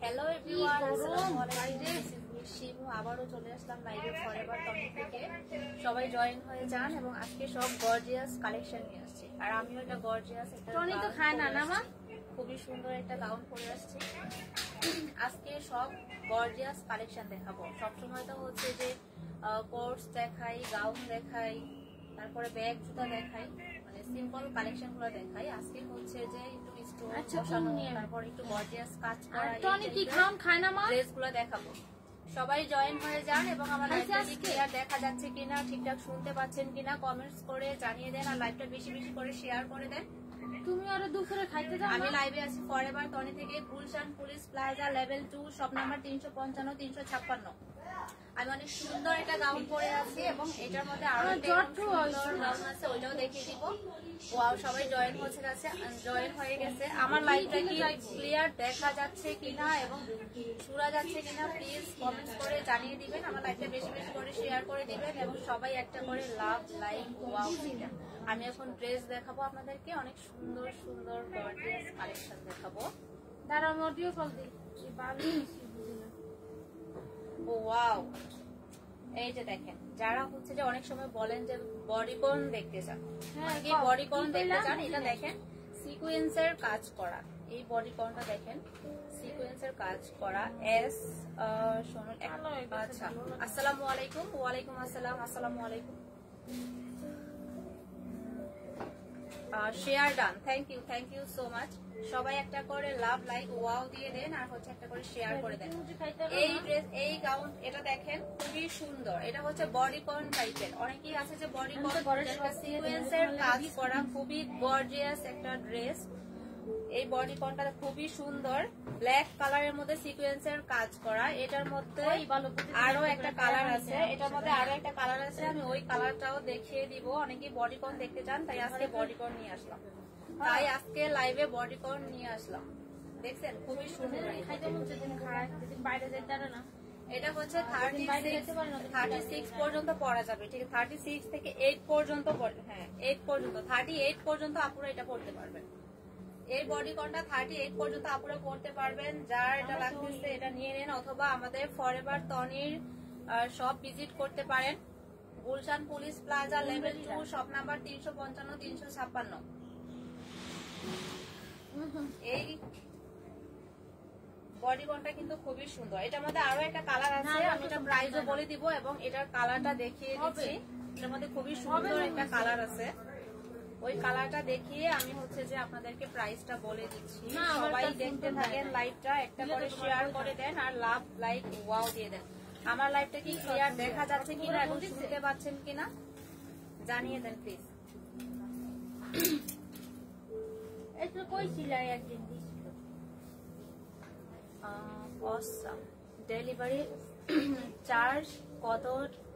Hello everyone, আসসালামু আলাইকুম। শিবু আবারও চলে আসলাম লাইভে ফরএভার টনি থেকে। সবাই জয়েন হয়ে যান এবং আজকে সব গর্জিয়াস কালেকশন নিয়ে আসছি। আর আমিও এটা গর্জিয়াস একটা টনি তো খায় না না, খুবই সুন্দর একটা গাউন পরে আসছি। আজকে সব গর্জিয়াস কালেকশন দেখাবো। সবসময় তো হচ্ছে যে কোর্স দেখাই, গাউন দেখাই, তারপরে ব্যাগ জুতা দেখাই, মানে সিম্পল কালেকশন গুলো দেখাই। আজকে হচ্ছে যে একটু স্টোন বসানো, তারপর একটু গর্জিয়াস কাজ করা টনি কি খায় না মা, ড্রেস গুলো দেখাবো। সবাই জয়েন হয়ে যান এবং আমার লাইভটা ক্লিয়ার দেখা যাচ্ছে কিনা, ঠিকঠাক শুনতে পাচ্ছেন কিনা কমেন্টস করে জানিয়ে দেন। আর লাইভটা বেশি বেশি করে শেয়ার করে দেন। তুমি আরো দুপুরে খাইতে যাও। আমি লাইভে আছি ফরএভার টনি থেকে, Gulshan police plaza level 2 shop number 355 356। আমি অনেক সুন্দর একটা গাউন পরে আছি এবং এটার মধ্যে আরো সুন্দর গাউন আছে, ওইটাও দেখিয়ে দিব। ওয়াও, সবাই জয়েন হয়ে গেছে। আমার লাইভটা কি ক্লিয়ার দেখা যাচ্ছে কিনা এবং শোনা যাচ্ছে কিনা প্লিজ কমেন্টস করে জানিয়ে দিবেন। আমার লাইভটা বেশি বেশি করে শেয়ার করে দিবেন এবং সবাই একটা করে লাভ লাইক ওয়াও দিবেন। আমি এখন ড্রেস দেখাবো আপনাদেরকে, অনেক সুন্দর সুন্দর গর্জিয়াস কালেকশন দেখাবো। দাঁড়াও মডিও কল দিই। ওয়াও, এই যে দেখেন, যারা হচ্ছে যে অনেক সময় বলেন যে বডিকন দেখতে চান, অনেকে বডিকন দেখতে চান, এটা দেখেন সিকোয়েন্সের কাজ করা। এই বডিকনটা দেখেন সিকোয়েন্সের কাজ করা। শুনুন, আচ্ছা, আসসালামু আলাইকুম। ওয়ালাইকুম আসসালাম। আসসালামু আলাইকুম। Share done, thank you so much. সবাই একটা করে লাভ লাইক ওয়াও দিয়ে দেন আর হচ্ছে একটা করে শেয়ার করে দেন। এই ড্রেস, এই গাউন, এটা দেখেন খুবই সুন্দর। এটা হচ্ছে বডিকন টাইপের। অনেকেই আছে যে বডিকন সিকোয়েন্সের কাজ করা, খুবই গর্জিয়াস একটা ড্রেস। এই বডিকনটা খুবই সুন্দর, ব্ল্যাক কালারের মধ্যে সিকোয়েন্সের কাজ করা। এটার মধ্যে আরো একটা কালার আছে, আমি ওই কালারটাও দেখিয়ে দিব। অনেকেই বডিকন দেখতে চান, তাই আজকে বডিকন নিয়ে আসলাম। লাইভে বডিকন নিয়ে আসলাম। দেখছেন খুবই সুন্দর। এটা হচ্ছে 36 পর্যন্ত পরা যাবে, ঠিক আছে? 36 থেকে 8 পর্যন্ত, হ্যাঁ 8 পর্যন্ত, 38 পর্যন্ত আপুরা এটা পড়তে পারবেন। এই বডিকনটা 38 পর্যন্ত আপুরা পড়তে পারবেন। যার এটা লাগতেছে এটা নিয়ে নেন, অথবা আমাদের ফরএভার টনির শপ ভিজিট করতে পারেন। Gulshan police plaza level 2 shop number 355 356। এই বডিকনটা কিন্তু খুবই সুন্দর। এটার মধ্যে আরো একটা কালার আছে, আমি এটা প্রাইসও বলে দিব এবং এটার কালারটা দেখিয়ে দিচ্ছি। এটার মধ্যে খুবই সুন্দর একটা কালার আছে, ওই কালারটা দেখিয়ে আমি হচ্ছে যে আপনাদেরকে প্রাইসটা বলে দিচ্ছি। সবাই দেখতে থাকেন লাইভটা, একটা করে শেয়ার করে দেন আর লাভ লাইক ওয়াও দিয়ে দেন। আমার লাইভটা কি ক্লিয়ার দেখা যাচ্ছে কিনা এবং শুনতে পাচ্ছেন কিনা জানিয়ে দেন প্লিজ। ডেলিভারি চার্জ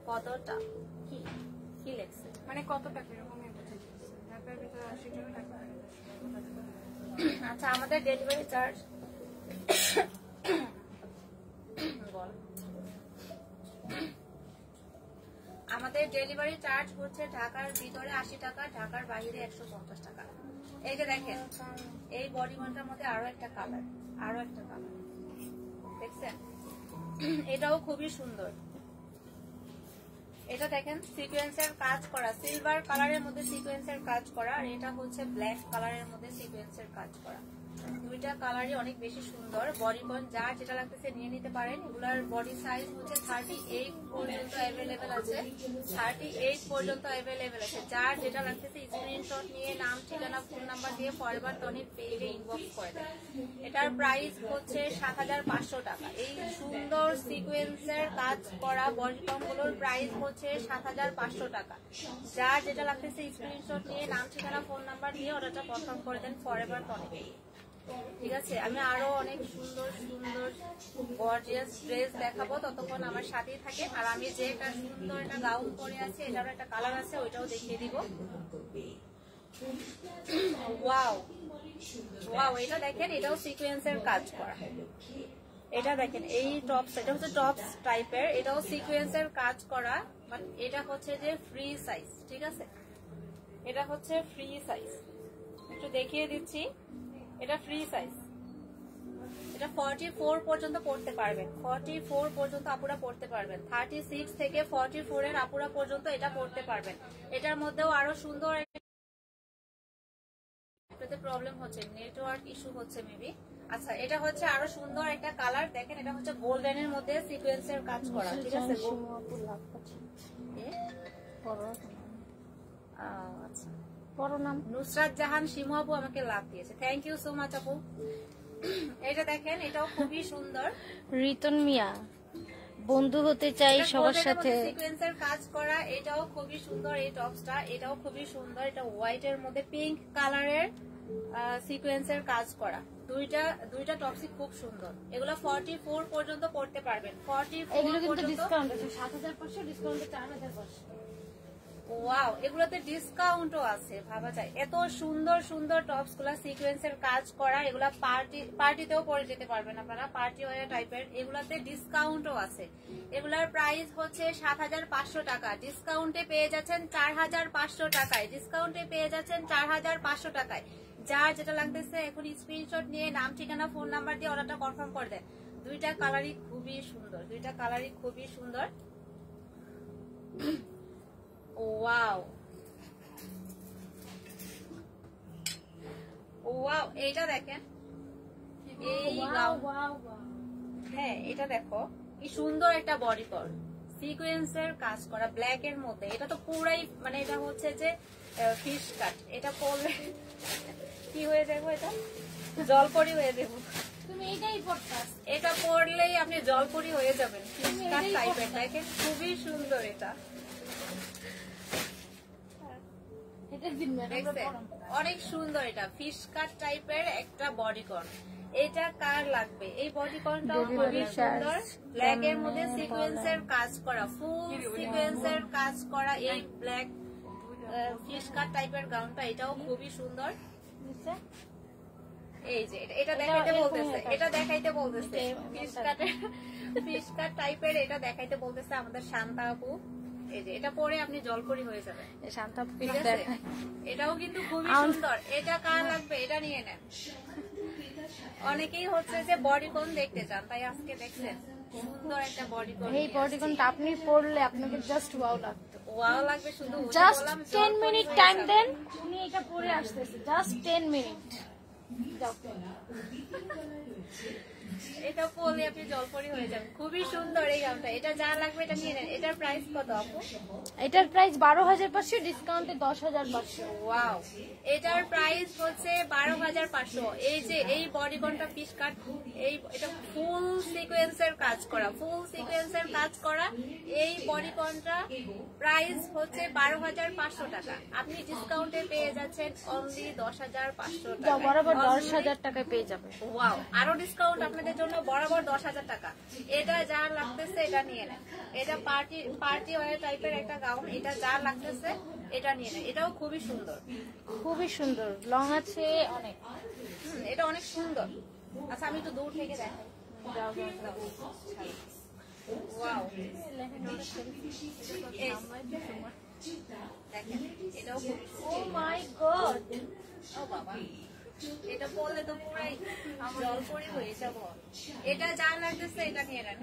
কতটা কি লেখছে, মানে কত টাকা? আচ্ছা, আমাদের ডেলিভারি চার্জ হচ্ছে ঢাকার ভিতরে 80 টাকা, ঢাকার বাইরে 150 টাকা। এই যে দেখেন, এই বডিকনটার মধ্যে আরো একটা কালার দেখছেন, এটাও খুবই সুন্দর। এটা দেখেন সিকোয়েন্সের কাজ করা, সিলভার কালারের মধ্যে সিকোয়েন্সের কাজ করা, আর এটা হচ্ছে ব্ল্যাক কালারের মধ্যে সিকোয়েন্সের কাজ করা। দুইটা কালারই অনেক বেশি সুন্দর। বডিকন যার যেটা লাগতেছে নিয়ে নিতে পারেন। এগুলার বডি সাইজ হচ্ছে 38 পর্যন্ত অ্যাভেলেবেল আছে, 38 পর্যন্ত অ্যাভেলেবেল আছে। যার যেটা লাগতেছে স্ক্রিনশট নিয়ে নাম, ঠিকানা, ফোন নাম্বার দিয়ে ফরএভার টনির পেজে ইনবক্স করে দেন। এটার প্রাইস হচ্ছে 7500 টাকা। এই সুন্দর সিকোয়েন্সের কাজ করা বডিকন গুলোর প্রাইস হচ্ছে 7500 টাকা। যার যেটা লাগতেছে স্ক্রিনশট নিয়ে নাম, ঠিকানা, ফোন নাম্বার দিয়ে অর্ডারটা কনফার্ম করে দেন ফরএভার টনি। ঠিক আছে, আমি আরো অনেক সুন্দর সুন্দর গর্জিয়াস ড্রেস দেখাবো, ততক্ষণ আমার সাথেই থাকে। আর আমি যে একটা সুন্দর একটা গাউন পরে আছি, এটারও একটা কালার আছে, ওইটাও দেখিয়ে দিব। ওয়াও, এটা দেখেন, এটাও সিকোয়েন্সের কাজ করা। এটা দেখেন, এই টপস, এটা হচ্ছে টপস টাইপের, এটাও সিকোয়েন্সের কাজ করা, বাট এটা হচ্ছে যে ফ্রি সাইজ। ঠিক আছে, এটা হচ্ছে ফ্রি সাইজ, একটু দেখিয়ে দিচ্ছি। এটা ফ্রি সাইজ, এটা 44 পর্যন্ত পড়তে পারবেন, 44 পর্যন্ত আপুরা পড়তে পারবেন, 36 থেকে 44 এর আপুরা পর্যন্ত এটা পড়তে পারবেন। এটার মধ্যেও আরো সুন্দর প্রবলেম হচ্ছে, নেটওয়ার্ক ইস্যু হচ্ছে মেবি। আচ্ছা, এটা হচ্ছে আরো সুন্দর একটা কালার, দেখেন এটা হচ্ছে গোল্ডেনের মধ্যে সিকোয়েন্সের কাজ করা, ঠিক আছে। আচ্ছা, বড় নাম নুসরাত জাহান শিমু আপু আমাকে লাভ দিয়েছে, থ্যাংক ইউ সো মাচ আপু। এটা দেখেন, এটাও খুবই সুন্দর। রিতন মিয়া, বন্ধু হতে চাই সবার সাথে। সিকোয়েন্সের কাজ করা, এটাও খুবই সুন্দর। এই টপসটা এটাও খুবই সুন্দর, এটা হোয়াইট এর মধ্যে পিঙ্ক কালারের সিকোয়েন্সের কাজ করা। দুইটা টপসই খুব সুন্দর। এগুলো 44 পর্যন্ত পড়তে পারবেন, 44 এগুলো কিন্তু পর্যন্ত। ডিসকাউন্ট আছে 7500, ডিসকাউন্টে 4500। ওয়াও, এগুলোতে ডিসকাউন্টও আছে, ভাবা যায়। এত সুন্দর সুন্দর টপস গুলা সিকোয়েন্সের কাজ করা, এগুলা পার্টিতেও পরে যেতে পারবেন আপনারা, পার্টি ওয়্যার টাইপের। এগুলাতে ডিসকাউন্টও আছে। এগুলার প্রাইস হচ্ছে 7500 টাকা, ডিসকাউন্টে পেয়ে যাচ্ছেন 4500 টাকায়, ডিসকাউন্টে পেয়ে যাচ্ছেন 4500 টাকায়। যার যেটা লাগতেছে এখন স্ক্রিনশট নিয়ে নাম, ঠিকানা, ফোন নাম্বার দিয়ে অর্ডারটা কনফার্ম করে দেন। দুইটা কালারই খুবই সুন্দর, দুইটা কালারই খুবই সুন্দর। ওয়াও ওয়াও, এইটা দেখেন, এই হ্যাঁ এটা দেখো কি সুন্দর একটা বডি কর, সিকোয়েন্সের কাজ করা ব্ল্যাক এর মধ্যে। এটা তো পুরাই মানে এটা হচ্ছে যে ফিশ কাট। এটা পরলে কি হয়ে যাবো, এটা জলপরি হয়ে যাবো। তুমি এইটাই পড়তাস, এটা পরলেই আপনি জলপরি হয়ে যাবেন, ফিশ কাট টাইপের। দেখেন খুবই সুন্দর এটা, অনেক সুন্দর। এটা ফিশ কাট টাইপের একটা বডিকন। এটা কার লাগবে? এই বডিকনটাও খুবই সুন্দর, ব্ল্যাক এর মধ্যে সিকোয়েন্সের কাজ করা, ফুল সিকোয়েন্সের কাজ করা। এই ব্ল্যাক ফিশ কাট টাইপের গাউনটা এটাও খুবই সুন্দর। এই যে এটা দেখাইতে বলতেছে, এটা দেখাইতে বলতেছে ফিশ কাট টাইপের, এটা দেখাইতে বলতেছে আমাদের শান্তা আপু। এই যে এটা পরে আপনি জলপরি হয়ে যাবেন, শান্তা আপু। এটাও কিন্তু খুবই সুন্দর। এটা কার লাগবে? এটা নিয়ে নেন। অনেকেই হচ্ছে যে বডিকন দেখতে চান, তাই আজকে দেখছেন সুন্দর একটা বডিকন। এই বডিকনটা আপনি পরলে আপনাকে জাস্ট ওয়াও লাগবে, ওয়াও লাগবে। শুধু জাস্ট 10 মিনিট টাইম দেন, উনি এটা পরে আসতেছে, জাস্ট 10 মিনিট। এটা পরলে আপনি জলপরি হয়ে যাবেন, খুবই সুন্দর এই গাউনটা। এটা যা লাগবে এটা নিয়ে নেন। এটার প্রাইস কত আপু? এটার প্রাইস 12500, ডিসকাউন্টে 10500। ওয়াও, এটার প্রাইস হচ্ছে 12500। এই যে এই বডিকনটা পিস কাট, এটা ফুল সিকোয়েন্সের কাজ করা, ফুল সিকোয়েন্সের কাজ করা। এই বডিকনটা প্রাইস হচ্ছে 12500 টাকা। আপনি ডিসকাউন্টে পেয়ে যাচ্ছেন অনলি 10500 টাকা, বরাবর 10000 টাকায় পেয়ে যাবেন। ওয়াও, আরো ডিসকাউন্ট আপনাদের জন্য বরাবর 10000 টাকা। এটা যা লাগতেছে এটা নিয়ে নেন। এটা পার্টি ওয়্যার টাইপের একটা গাউন, এটা যা লাগতেছে এটা নিয়ে নেন। এটাও খুবই সুন্দর, খুবই সুন্দর, লং আছে অনেক। এটা অনেক সুন্দর। আচ্ছা, আমি একটু দূর থেকে দেখাই। ওয়াও, দেখেন এটাও খুব, ও মাই গড, ও বাবা, এটা পরলে তো পুরাই জলপরি হয়ে যাব। এটা যা লাগতেছে এটা নিয়ে নেন।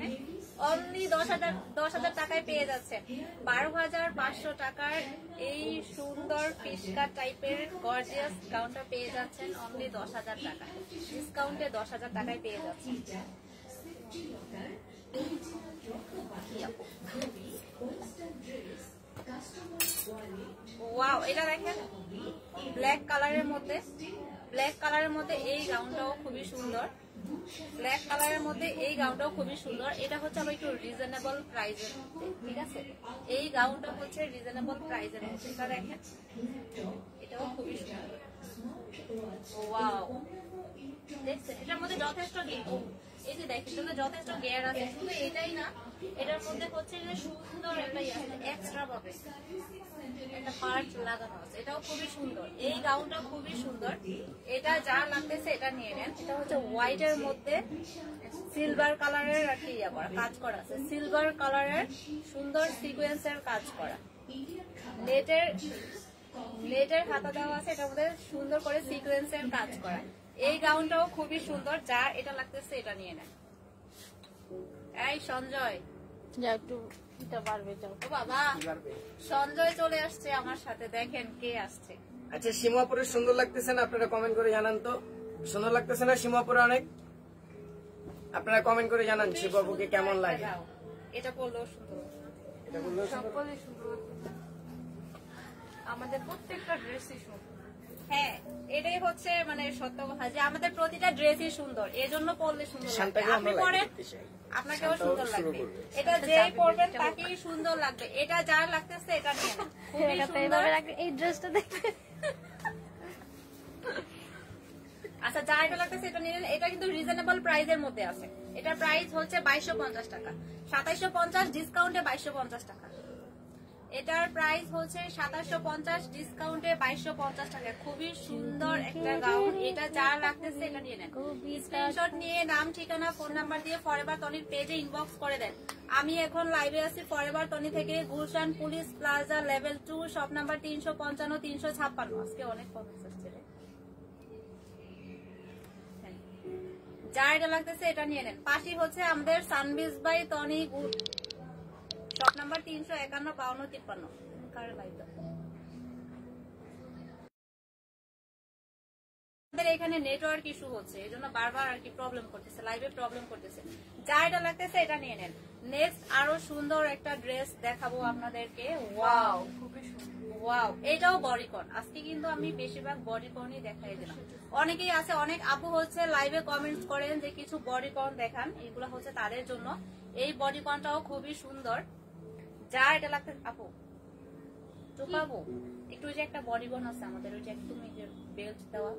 অনলি 10000 টাকায় পেয়ে যাচ্ছেন। 12500 টাকার এই সুন্দর ফিশকা টাইপের গর্জিয়াস গাউনটা পেয়ে যাচ্ছেন অনলি 10000 টাকা, ডিসকাউন্টে 10000 টাকায় পেয়ে যাচ্ছেন। ওয়াও, এটা দেখেন ব্ল্যাক কালারের মধ্যে, ব্ল্যাক কালারের মধ্যে এই গাউনটাও খুবই সুন্দর, ব্ল্যাক কালারের মধ্যে এই গাউনটাও খুবই সুন্দর। এটা হচ্ছে আবার একটু রিজনেবল প্রাইসের মধ্যে, ঠিক আছে। এই গাউনটা হচ্ছে রিজনেবল প্রাইসের মধ্যে, এটা দেখেন এটাও খুবই সুন্দর। ওয়াও, দেখছেন এটার মধ্যে যথেষ্ট এই যে দেখেন যথেষ্ট গেয়ার আছে। শুধু এটাই না, এটার মধ্যে হচ্ছে যে সুন্দর একটা এক্সট্রা ভাবে একটা পার্ট লাগানো আছে, এটাও খুবই সুন্দর। এই গাউনটা খুবই সুন্দর। এটা যা লাগতেছে এটা নিয়ে নেন। এটা হচ্ছে হোয়াইট এর মধ্যে সিলভার কালারের আর কি কাজ করা আছে, সিলভার কালারের সুন্দর সিকোয়েন্সের কাজ করা, নেটের হাতা দেওয়া আছে, এটার মধ্যে সুন্দর করে সিকোয়েন্সের কাজ করা। এই গাউনটাও খুবই সুন্দর, যা এটা লাগতেছে এটা নিয়ে নেন। এই সঞ্জয় যা একটু এটা বাড়বে, যাও ও বাবা, সঞ্জয় চলে আসছে আমার সাথে, দেখেন কে আসছে। আচ্ছা, সীমাপুরে সুন্দর লাগতেছে না? আপনারা কমেন্ট করে জানান তো, সুন্দর লাগতেছে না সীমাপুরে অনেক? আপনারা কমেন্ট করে জানান শিবাবুকে কেমন লাগে। এটা পরলেও সুন্দর, এটা বললো সকলে সুন্দর, আমাদের প্রত্যেকটা ড্রেসই সুন্দর। হ্যাঁ, এটাই হচ্ছে মানে সত্য কথা যে আমাদের প্রতিটা ড্রেসই সুন্দর, এজন্য পরলে সুন্দর লাগবে। শান্তাকে আপনি আমরা পরেন, লাইক করতে চাই। আপনাকেও শান্তাও সুন্দর শুরু লাগবে। করবে। এটা যেই পরবেন তাকেই সুন্দর লাগবে। এটা যার লাগতেছে এটা নিয়ে নেন, খুবই সুন্দর। এই ড্রেসটা দেখতে আচ্ছা, যা এটা লাগতেছে এটা নিয়ে নেন। এটা কিন্তু রিজনেবল প্রাইসের মধ্যে আছে। এটার প্রাইস হচ্ছে 2250 টাকা, 2750 ডিসকাউন্টে 2250 টাকা। এটার প্রাইস হচ্ছে 2750 ডিসকাউন্টে 2250 টাকা। খুবই সুন্দর একটা গাউন। এটা যা লাগতেছে এটা নিয়ে নেন। স্ক্রিনশট নিয়ে নাম, ঠিকানা, ফোন নাম্বার দিয়ে ফরএভার তনির পেজে ইনবক্স করে দেন। আমি এখন লাইভে আছি ফরএভার তনি থেকে, Gulshan police plaza level 2, shop number 355 356। আজকে অনেক কমেন্টস আসছে রে। যা এটা লাগতেছে এটা নিয়ে নেন। পাশে হচ্ছে আমাদের সানবিজ বাই তনি, শপ নাম্বার 351 52 53। কার লাইভ আমাদের এখানে নেটওয়ার্ক ইস্যু হচ্ছে, এজন্য বারবার আর কি প্রবলেম করতেছে, লাইভে প্রবলেম করতেছে। যা এটা লাগতেছে এটা নিয়ে নেন। নেক্সট আরো সুন্দর একটা ড্রেস দেখাবো আপনাদেরকে। ওয়াও, খুবই সুন্দর। ওয়াও, এটাও বডিকন। আজকে কিন্তু আমি বেশিরভাগ বডিকনই দেখাই দিলাম। অনেকেই আছে, অনেক আপু হচ্ছে লাইভে কমেন্টস করেন যে কিছু বডিকন দেখান, এগুলো হচ্ছে তাদের জন্য। এই বডিকনটাও খুবই সুন্দর। যা এটা লাগতে আপু তো পাবো একটু, যে একটা বডিকন আছে আমাদের, ওই যে একটু বেল্ট দেওয়া।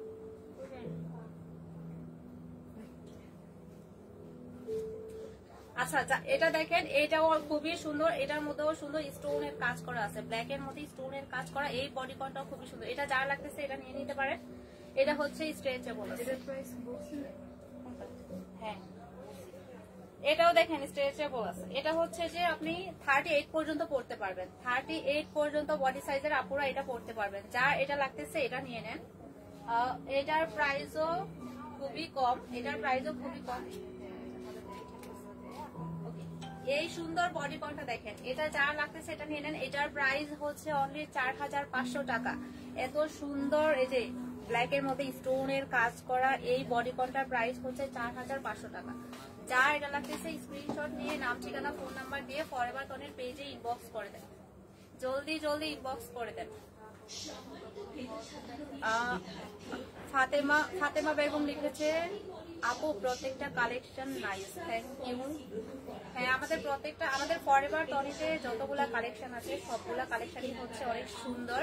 আচ্ছা, এটা দেখেন, এটাও খুবই সুন্দর। এটার মধ্যেও সুন্দর স্টোনের কাজ করা আছে, ব্ল্যাক এর মধ্যে স্টোনের কাজ করা। এই বডিকনটাও খুবই সুন্দর। এটা যা লাগতেছে এটা নিয়ে নিতে পারেন। এটা হচ্ছে স্ট্রেচেবল। হ্যাঁ, এটাও দেখেন স্ট্রেচেবল আছে। এটা হচ্ছে যে আপনি 38 পর্যন্ত পড়তে পারবেন, 38 পর্যন্ত বডি সাইজের আপুরা এটা পড়তে পারবেন। যা এটা লাগতেছে এটা নিয়ে নেন। এটার প্রাইসও খুবই কম, এটার প্রাইসও খুবই কম। এই সুন্দর বডিকনটা দেখেন, এটা যা লাগতেছে এটা নিয়ে নেন। এটার প্রাইস হচ্ছে অনলি 4500 টাকা। এত সুন্দর এই যে ব্ল্যাক এর মধ্যে স্টোনের কাজ করা এই বডিকনটার প্রাইস হচ্ছে 4500 টাকা। যা এটা লাগতেছে স্ক্রিনশট নিয়ে নাম, ঠিকানা, ফোন নাম্বার দিয়ে ফরএভার তনির পেজে ইনবক্স করে দেন। জলদি জলদি ইনবক্স করে দেন। ফাতেমা বেগম লিখেছে, আপু প্রত্যেকটা কালেকশন নাইস, থ্যাংক ইউ। হ্যাঁ, আমাদের ফরএভার তনিতে যতগুলা কালেকশন আছে সবগুলা কালেকশনই হচ্ছে অনেক সুন্দর।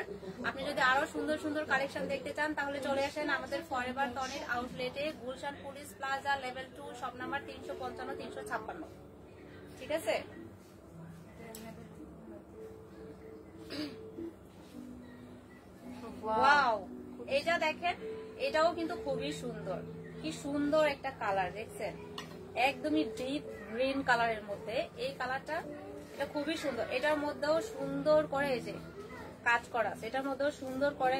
আপনি যদি আরো সুন্দর সুন্দর কালেকশন দেখতে চান তাহলে চলে আসেন আমাদের ফরএভার তনির আউটলেটে, Gulshan police plaza level 2, shop number 355 356। ঠিক আছে? ওয়াও, এটা দেখেন, এটাও কিন্তু খুবই সুন্দর। কি সুন্দর একটা কালার দেখছেন, একদমই ডিপ গ্রিন কালারের মধ্যে এই কালারটা। এটা খুবই সুন্দর। এটার মধ্যেও সুন্দর করে এই যে কাজ করা আছে, এটার মধ্যেও সুন্দর করে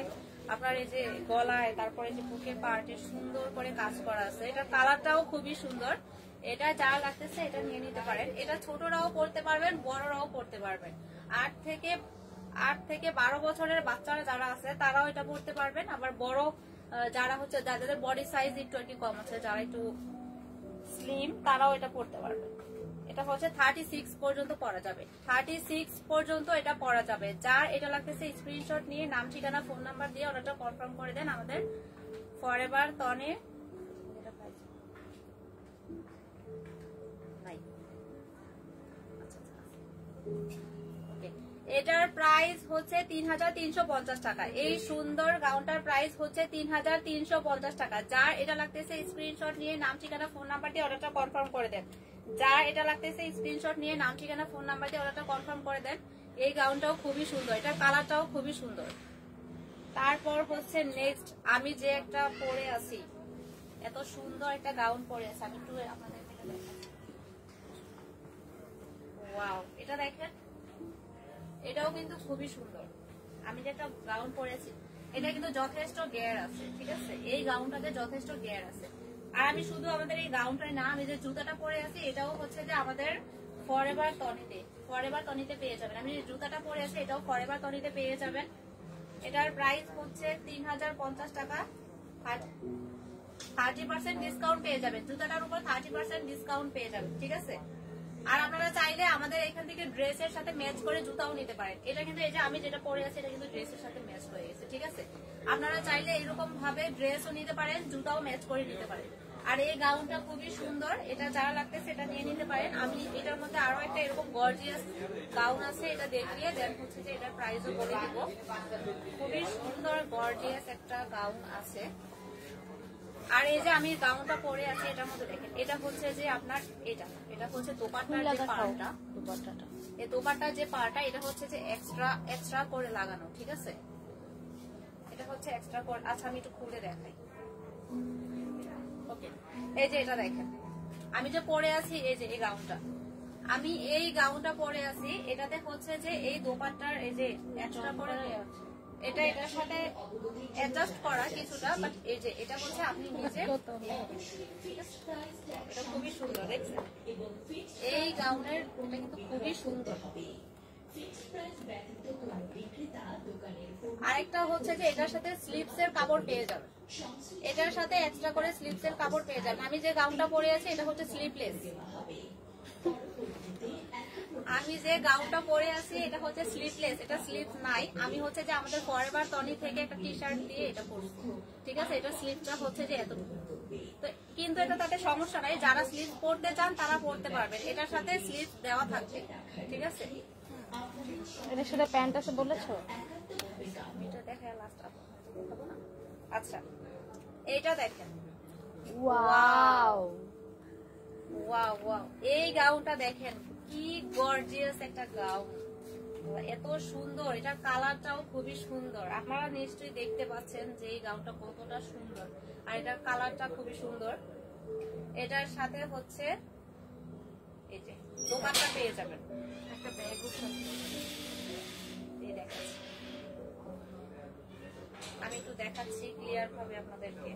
আপনার এই যে গলায়, তারপরে যে বুকের পার্টে সুন্দর করে কাজ করা আছে। এটার কালারটাও খুবই সুন্দর। এটা যা লাগতেছে এটা নিয়ে নিতে পারেন। এটা ছোটরাও পড়তে পারবেন, বড়রাও পড়তে পারবেন। 8 থেকে 12 বছরের বাচ্চারা যারা আছে তারাও এটা পড়তে পারবেন। আবার বড় যারা হচ্ছে, যাদের বডি সাইজ একটু কম আছে, যারা একটু স্লিম, তারাও এটা পড়তে পারবে। এটা হচ্ছে 36 পর্যন্ত পরা যাবে, 36 পর্যন্ত এটা পরা যাবে। যার এটা লাগতেছে স্ক্রিনশট নিয়ে নাম, ঠিকানা, ফোন নাম্বার দিয়ে অর্ডারটা কনফার্ম করে দেন আমাদের ফরএভার তনে। এটার প্রাইস হচ্ছে 3350 টাকা। এই সুন্দর গাউনটার প্রাইস হচ্ছে 3350 টাকা। যার এটা লাগতেছে স্ক্রিনশট নিয়ে নাম, ঠিকানা, ফোন নাম্বার দিয়ে অর্ডারটা কনফার্ম করে দেন। যার এটা লাগতেছে স্ক্রিনশট নিয়ে নাম, ঠিকানা, ফোন নাম্বার দিয়ে অর্ডারটা কনফার্ম করে দেন। এই গাউনটাও খুবই সুন্দর, এটার কালারটাও খুবই সুন্দর। তারপর হচ্ছে নেক্সট আমি যে একটা পরে আছি, এত সুন্দর একটা গাউন পরে আছে, আমি একটু আপনাদের দেখাচ্ছি। ওয়াও, এটা দেখেন, এটাও কিন্তু খুবই সুন্দর। আমি যে একটা গাউন পরেছি, এটা কিন্তু যথেষ্ট গেয়ার আছে, ঠিক আছে, এই গাউনটাতে যথেষ্ট গেয়ার আছে। আর আমি শুধু আমাদের এই গাউনটাই না, আমি যে জুতাটা পরে আছি এটাও হচ্ছে যে আমাদের ফরএভার তনিতে পেয়ে যাবেন। আমি যে জুতাটা পরে আছি এটাও ফরএভার তনিতে পেয়ে যাবেন। এটার প্রাইস হচ্ছে 3050 টাকা। 30% ডিসকাউন্ট পেয়ে যাবেন, জুতাটার উপর 30% ডিসকাউন্ট পেয়ে যাবেন, ঠিক আছে। আর আপনারা চাইলে আমাদের এখান থেকে ড্রেসের সাথে ম্যাচ করে জুতাও নিতে পারেন। এটা কিন্তু এই যে আমি যেটা পরে আছি এটা কিন্তু ড্রেসের সাথে ম্যাচ হয়ে গেছে, ঠিক আছে। আপনারা চাইলে এরকম ভাবে ড্রেসও নিতে পারেন, জুতাও ম্যাচ করে নিতে পারেন। আর এই গাউনটা খুবই সুন্দর, এটা যারা লাগতেছে এটা নিয়ে নিতে পারেন। আমি এটার মধ্যে আরো একটা এরকম গর্জিয়াস গাউন আছে, এটা দেখিয়ে দেন হচ্ছে যে এটার প্রাইসও বলে দিব। খুবই সুন্দর গর্জিয়াস একটা গাউন আছে। আর এই যে আমি গাউনটা পরে আছি এটার মধ্যে দেখেন, এটা হচ্ছে যে আপনার এটা হচ্ছে দোপাট্টার যে পার্টটা, এই দোপাট্টার যে পার্টটা এটা হচ্ছে যে এক্সট্রা করে লাগানো, ঠিক আছে। এটা হচ্ছে এক্সট্রা করে। আচ্ছা আমি একটু খুলে দেখাই। ওকে, এই যে এটা দেখেন আমি যে পরে আছি, এই যে এই গাউনটা, আমি এই গাউনটা পরে আছি, এটাতে হচ্ছে যে এই দোপাট্টার এই যে এক্সট্রা করে এটা এটার সাথে অ্যাডজাস্ট করা কিছুটা, বাট এই যে এটা হচ্ছে আপনি নিজে, এটা খুবই সুন্দর দেখছেন এই গাউনের, এটা কিন্তু খুবই সুন্দর। আরেকটা হচ্ছে যে এটার সাথে স্লিভস এর কাপড় পেয়ে যাবেন, এটার সাথে এক্সট্রা করে স্লিভস এর কাপড় পেয়ে যাবেন। আমি যে গাউনটা পরে আছি এটা হচ্ছে স্লিভলেস, আমি যে গাউনটা পরে আছি এটা হচ্ছে স্লিভলেস, এটা স্লিভ নাই। আমি হচ্ছে যে আমাদের ফরএভার তনি থেকে একটা টি শার্ট দিয়ে এটা পরছি, ঠিক আছে। এটা স্লিভটা হচ্ছে যে এতটুকু, তো কিন্তু এটা তাতে সমস্যা নাই, যারা স্লিভ পরতে চান তারা পরতে পারবেন, এটার সাথে স্লিভ দেওয়া থাকবে, ঠিক আছে। এটার সাথে প্যান্ট আছে বলেছো? এটা দেখে লাস্ট দেখাবো না। আচ্ছা এইটা দেখেন, ওয়াও ওয়াও ওয়াও, এই গাউনটা দেখেন কি গর্জিয়াস একটা গাউন, এত সুন্দর। এটার কালারটাও খুবই সুন্দর, আপনারা নিশ্চয়ই দেখতে পাচ্ছেন যে এই গাউনটা কতটা সুন্দর, আর এটার কালারটা খুবই সুন্দর। এটার সাথে হচ্ছে এই যে দোপাট্টা পেয়ে যাবেন, একটা ব্যাগও সাথে এই দেখাচ্ছি, আমি একটু দেখাচ্ছি ক্লিয়ার ভাবে আপনাদেরকে।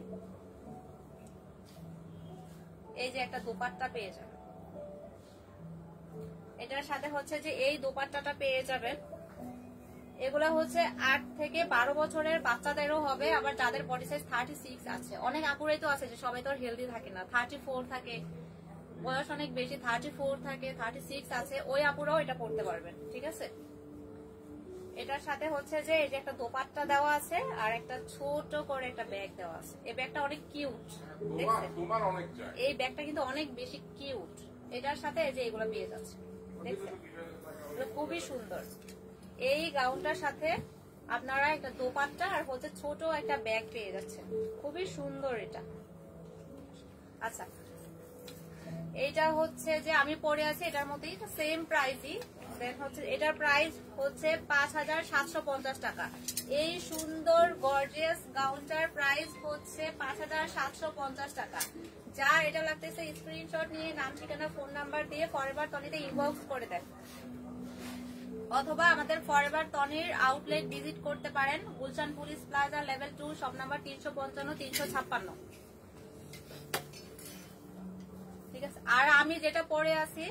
এই যে একটা দোপাট্টা পেয়ে যাবেন, এটার সাথে হচ্ছে যে এই দোপাট্টাটা পেয়ে যাবেন। এগুলা হচ্ছে 8 থেকে 12 বছরের বাচ্চাদেরও হবে, আবার যাদের বডি সাইজ 36 আছে, অনেক আপুরাই তো আছে যে সবাই তো হেলদি থাকে না, 34 থাকে, বয়স অনেক বেশি, 34 থাকে, 36 আছে, ওই আপুরাও এটা পড়তে পারবেন, ঠিক আছে। এটার সাথে হচ্ছে যে এই যে একটা দোপাট্টা দেওয়া আছে আর একটা ছোট করে একটা ব্যাগ দেওয়া আছে। এই ব্যাগটা অনেক কিউট, দেখছেন এই ব্যাগটা কিন্তু অনেক বেশি কিউট। এটার সাথে এই যে এগুলো পেয়ে যাচ্ছে, দেখছেন খুবই সুন্দর। এই গাউনটার সাথে আপনারা একটা দোপাট্টা আর হচ্ছে ছোট একটা ব্যাগ পেয়ে যাচ্ছেন, খুবই সুন্দর এটা। আচ্ছা এইটা হচ্ছে যে আমি পরে আছি এটার মধ্যেই সেম প্রাইসই, হচ্ছে এটার প্রাইস হচ্ছে 5750 টাকা। এই সুন্দর গর্জিয়াস গাউনটার প্রাইস হচ্ছে 5750 টাকা। যার এটা লাগতেছে স্ক্রিনশট নিয়ে নাম ঠিকানা ফোন নাম্বার দিয়ে ফরএভার তনিতে ইনবক্স করে দেন, অথবা আমাদের ফরএভার তনির আউটলেট ভিজিট করতে পারেন, Gulshan police plaza level 2 shop number 355-356। ঠিক আছে। আর আমি যেটা পরে আছি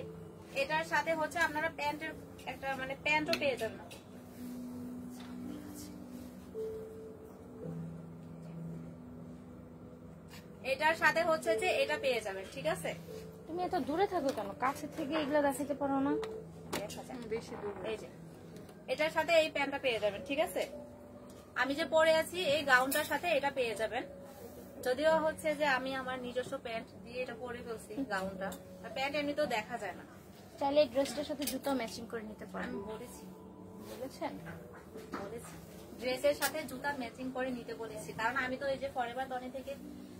এটার সাথে হচ্ছে আপনারা প্যান্টের একটা মানে প্যান্টও পেয়ে যাবেন, এটার সাথে হচ্ছে যে এটা পেয়ে যাবেন, ঠিক আছে। তুমি এত দূরে থাকো কেন? কাছে থেকে এগুলা দেখাতে পারো না? এই যে এটার সাথে এই প্যান্টটা পেয়ে যাবেন, ঠিক আছে। আমি যে পরে আছি এই গাউনটার সাথে এটা পেয়ে যাবেন, যদিও হচ্ছে যে আমি আমার নিজস্ব প্যান্ট দিয়ে এটা পরে ফেলছি গাউনটা, প্যান্ট এমনিতেও দেখা যায় না। চাইলে এই ড্রেসটার সাথে জুতো ম্যাচিং করে নিতে পারেন। আমি বলেছি বলেছেন? বলেছি ড্রেসের সাথে জুতা ম্যাচিং করে নিতে বলেছি, কারণ আমি তো এই যে ফরএভার তনি থেকে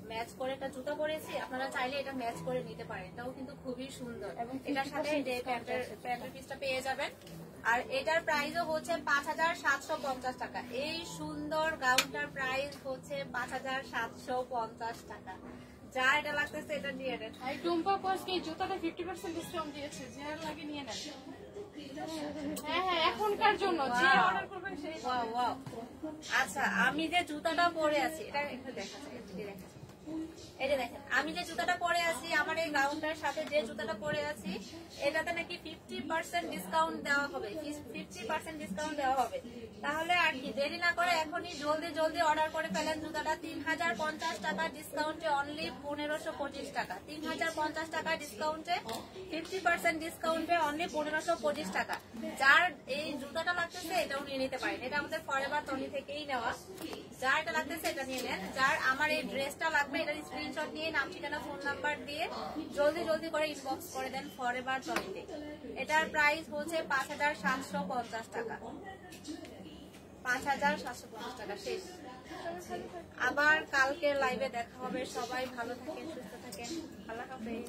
ম্যাচ করে একটা জুতা পরেছি, আপনারা চাইলে এটা ম্যাচ করে নিতে পারেন, এটাও কিন্তু খুবই সুন্দর। এবং এটার সাথে প্যান্টের পিসটা পেয়ে যাবেন। আর এটার প্রাইসও হচ্ছে 5750 টাকা। এই সুন্দর গাউনটার প্রাইস হচ্ছে 5750 টাকা। যা এটা লাগতেছে এটা নিয়ে নেন। এই টুম্পা আজকে এই জুতাটা 50% ডিসকাউন্ট দিয়েছে, যে আর লাগে নিয়ে নেন। হ্যাঁ হ্যাঁ, এখনকার জন্য যে অর্ডার করবেন সেই। Wow wow. আচ্ছা, আমি যে জুতাটা পরে আছি এটা একটু দেখা যায়, এই যে দেখেন আমি যে জুতাটা পরে আছি, আমার এই গাউনটার সাথে যে জুতাটা পরে আছি এটাতে নাকি 50% ডিসকাউন্ট দেওয়া হবে, 50% ডিসকাউন্ট দেওয়া হবে। তাহলে আর কি দেরি না করে এখনই জলদি জলদি অর্ডার করে ফেলেন জুতাটা। 3050 টাকা ডিসকাউন্টে অনলি 1525 টাকা, 3050 টাকা ডিসকাউন্টে 50% ডিসকাউন্টে অনলি 1525 টাকা। যার এই জুতাটা লাগতেছে এটাও নিয়ে নিতে পারেন, এটা আমাদের ফরএভার তনি থেকেই নেওয়া। যার এটা লাগতেছে এটা নিয়ে নেন। যার আমার এই ড্রেসটা লাগবে এটার স্ক্রিনশট নিয়ে নাম ঠিকানা ফোন নাম্বার দিয়ে জলদি জলদি করে ইনবক্স করে দেন ফরএভার তনিতে। এটার প্রাইস হচ্ছে 5750 টাকা, 5750 টাকা শেষ। আবার কালকের লাইভে দেখা হবে। সবাই ভালো থাকেন, সুস্থ থাকেন, আল্লাহ হাফেজ।